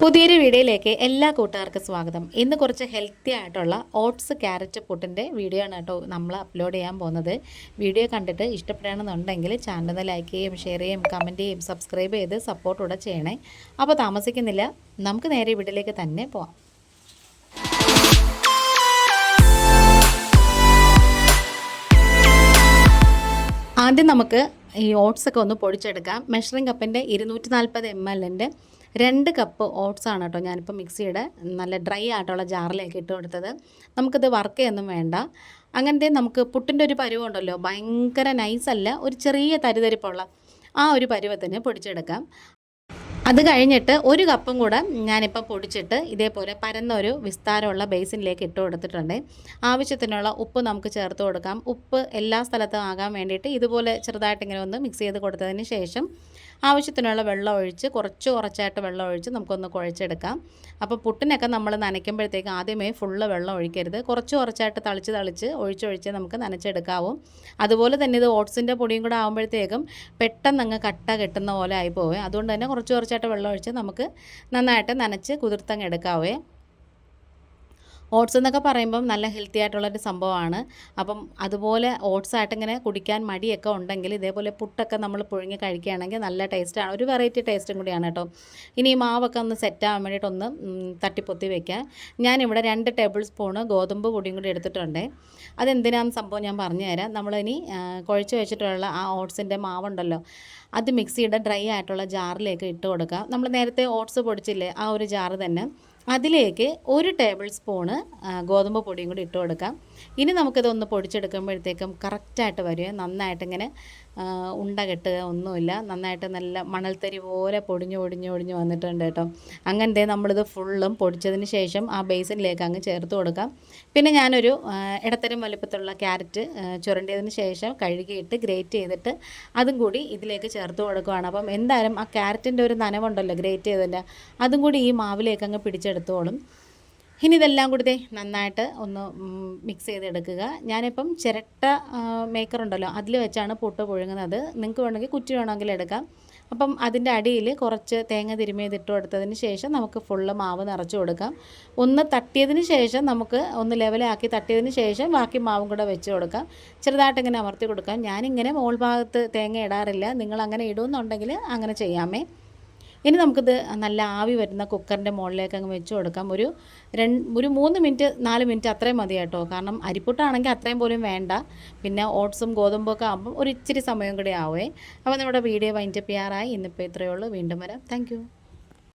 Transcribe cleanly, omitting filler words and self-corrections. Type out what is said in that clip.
പുതിയൊരു വീഡിയോയിലേക്ക് എല്ലാ കൂട്ടുകാർക്കും സ്വാഗതം. ഇന്ന് കുറച്ച് ഹെൽത്തി ആയിട്ടുള്ള ഓട്സ് ക്യാരറ്റ് പുട്ടിൻ്റെ വീഡിയോ ആണ് കേട്ടോ നമ്മൾ അപ്ലോഡ് ചെയ്യാൻ പോകുന്നത്. വീഡിയോ കണ്ടിട്ട് ഇഷ്ടപ്പെടുകയാണെന്നുണ്ടെങ്കിൽ ചാനൽ ലൈക്ക് ചെയ്യും, ഷെയർ ചെയ്യും, കമൻറ്റ് ചെയ്യും, സബ്സ്ക്രൈബ് ചെയ്ത് സപ്പോർട്ടൂടെ ചെയ്യണേ. അപ്പോൾ താമസിക്കുന്നില്ല, നമുക്ക് നേരെ വീഡിയോയിലേക്ക് തന്നെ പോവാം. ആദ്യം നമുക്ക് ഈ ഓട്സൊക്കെ ഒന്ന് പൊടിച്ചെടുക്കാം. മെഷറിംഗ് കപ്പിൻ്റെ 240 ml 2 കപ്പ് ഓട്സ് ആണ് കേട്ടോ ഞാനിപ്പോൾ മിക്സിയുടെ നല്ല ഡ്രൈ ആയിട്ടുള്ള ജാറിലേക്ക് ഇട്ട് കൊടുത്തത്. നമുക്കിത് വർക്ക് ചെയ്യൊന്നും വേണ്ട. അങ്ങനത്തെ നമുക്ക് പുട്ടിൻ്റെ ഒരു പരുവുണ്ടല്ലോ, ഭയങ്കര നൈസല്ല, ഒരു ചെറിയ തരിതരിപ്പുള്ള ആ ഒരു പരുവത്തിന് പൊടിച്ചെടുക്കാം. അത് കഴിഞ്ഞിട്ട് 1 കപ്പും കൂടെ ഞാനിപ്പോൾ പൊടിച്ചിട്ട് ഇതേപോലെ പരന്നൊരു വിസ്താരമുള്ള ബേസിനിലേക്ക് ഇട്ട് കൊടുത്തിട്ടുണ്ട്. ആവശ്യത്തിനുള്ള ഉപ്പ് നമുക്ക് ചേർത്ത് കൊടുക്കാം. ഉപ്പ് എല്ലാ സ്ഥലത്തും ആകാൻ വേണ്ടിയിട്ട് ഇതുപോലെ ചെറുതായിട്ടിങ്ങനെ ഒന്ന് മിക്സ് ചെയ്ത് കൊടുത്തതിന് ശേഷം ആവശ്യത്തിനുള്ള വെള്ളം ഒഴിച്ച് കുറച്ചായിട്ട് വെള്ളം ഒഴിച്ച് നമുക്കൊന്ന് കുഴച്ചെടുക്കാം. അപ്പോൾ പുട്ടിനൊക്കെ നമ്മൾ നനയ്ക്കുമ്പോഴത്തേക്ക് ആദ്യമേ ഫുള്ള് വെള്ളം ഒഴിക്കരുത്, കുറച്ചായിട്ട് തളിച്ച് ഒഴിച്ചൊഴിച്ച് നമുക്ക് നനച്ചെടുക്കാവൂ. അതുപോലെ തന്നെ ഇത് ഓട്സിൻ്റെ പൊടിയും കൂടെ ആകുമ്പോഴത്തേക്കും പെട്ടെന്ന് അങ്ങ് കട്ട കെട്ടുന്ന പോലെ ആയിപ്പോവേ. അതുകൊണ്ട് തന്നെ കുറച്ചായിട്ട് വെള്ളം ഒഴിച്ച് നമുക്ക് നന്നായിട്ട് നനച്ച് കുതിർത്തങ്ങ് എടുക്കാവേ. ഓട്സ് എന്നൊക്കെ പറയുമ്പം നല്ല ഹെൽത്തി ആയിട്ടുള്ളൊരു സംഭവമാണ്. അപ്പം അതുപോലെ ഓട്സായിട്ട് ഇങ്ങനെ കുടിക്കാൻ മടിയൊക്കെ ഉണ്ടെങ്കിൽ ഇതേപോലെ പുട്ടൊക്കെ നമ്മൾ പുഴുങ്ങി കഴിക്കുകയാണെങ്കിൽ നല്ല ടേസ്റ്റാണ്, ഒരു വെറൈറ്റി ടേസ്റ്റും കൂടിയാണ് കേട്ടോ. ഇനി ഈ മാവൊക്കെ ഒന്ന് സെറ്റാകാൻ വേണ്ടിയിട്ടൊന്ന് തട്ടിപ്പൊത്തി വയ്ക്കാം. ഞാനിവിടെ 2 ടേബിൾ സ്പൂണ് ഗോതമ്പ് പൊടിയും കൂടി എടുത്തിട്ടുണ്ട്. അതെന്തിനാണെന്ന് സംഭവം ഞാൻ പറഞ്ഞു തരാം. നമ്മളിനി കുഴച്ച് വെച്ചിട്ടുള്ള ആ ഓട്സിൻ്റെ മാവുണ്ടല്ലോ, അത് മിക്സിയുടെ ഡ്രൈ ആയിട്ടുള്ള ജാറിലേക്ക് ഇട്ട് കൊടുക്കാം. നമ്മൾ നേരത്തെ ഓട്സ് പൊടിച്ചില്ലേ, ആ ഒരു ജാറ് തന്നെ, അതിലേക്ക് 1 ടേബിൾ സ്പൂണ് ഗോതമ്പ് പൊടിയും കൂടി ഇട്ട് കൊടുക്കാം. ഇനി നമുക്കിതൊന്ന് പൊടിച്ചെടുക്കുമ്പോഴത്തേക്കും കറക്റ്റായിട്ട് വരും. നന്നായിട്ടിങ്ങനെ ഉണ്ട കെട്ടുക ഒന്നുമില്ല, നന്നായിട്ട് നല്ല മണൽത്തരി പോലെ പൊടിഞ്ഞ് വന്നിട്ടുണ്ട് കേട്ടോ. അങ്ങനത്തെ നമ്മളിത് ഫുള്ളും പൊടിച്ചതിന് ശേഷം ആ ബേസിനിലേക്ക് അങ്ങ് ചേർത്ത് കൊടുക്കാം. പിന്നെ ഞാനൊരു ഇടത്തരം വലുപ്പത്തിലുള്ള ക്യാരറ്റ് ചുരണ്ടിയതിന് ശേഷം കഴുകിയിട്ട് ഗ്രേറ്റ് ചെയ്തിട്ട് അതും കൂടി ഇതിലേക്ക് ചേർത്ത് കൊടുക്കുകയാണ്. അപ്പം എന്തായാലും ആ ക്യാരറ്റിൻ്റെ ഒരു നനവുണ്ടല്ലോ ഗ്രേറ്റ് ചെയ്തതിൻ്റെ, അതും കൂടി ഈ മാവിലേക്ക് അങ്ങ് പിടിച്ചെടുത്തോളും. ഇനി ഇതെല്ലാം കൂടി നന്നായിട്ട് ഒന്ന് മിക്സ് ചെയ്തെടുക്കുക. ഞാനിപ്പം ചിരട്ട മേക്കറുണ്ടല്ലോ, അതിൽ വെച്ചാണ് പുട്ട് പുഴുങ്ങുന്നത്. നിങ്ങൾക്ക് വേണമെങ്കിൽ കുറ്റി വേണമെങ്കിൽ എടുക്കാം. അപ്പം അതിൻ്റെ അടിയിൽ കുറച്ച് തേങ്ങ തിരുമ്മിയതിട്ട് കൊടുത്തതിന് ശേഷം നമുക്ക് ഫുള്ള് മാവ് നിറച്ച് കൊടുക്കാം. ഒന്ന് തട്ടിയതിന് ശേഷം നമുക്ക് ഒന്ന് ലെവലാക്കി തട്ടിയതിന് ശേഷം ബാക്കി മാവും കൂടെ വെച്ച് കൊടുക്കാം. ചെറുതായിട്ടിങ്ങനെ അമർത്തി കൊടുക്കാം. ഞാനിങ്ങനെ മോൾ ഭാഗത്ത് തേങ്ങ ഇടാറില്ല, നിങ്ങളങ്ങനെ ഇടുമെന്നുണ്ടെങ്കിൽ അങ്ങനെ ചെയ്യാമേ. ഇനി നമുക്കിത് നല്ല ആവി വരുന്ന കുക്കറിൻ്റെ മുകളിലേക്ക് അങ്ങ് വെച്ച് കൊടുക്കാം. ഒരു 3 മിനിറ്റ് 4 മിനിറ്റ് അത്രയും മതി കേട്ടോ. കാരണം അരിപ്പുട്ടാണെങ്കിൽ അത്രയും പോലും വേണ്ട. പിന്നെ ഓട്സും ഗോതമ്പൊക്കെ ആകുമ്പോൾ ഒരു ഇച്ചിരി സമയം കൂടി ആവേ. അപ്പോൾ നമ്മുടെ വീഡിയോ വൈൻഡപ്പ് ചെയ്യാറായി. ഇന്നിപ്പോൾ ഇത്രയേ ഉള്ളൂ. വീണ്ടും വരാം. താങ്ക്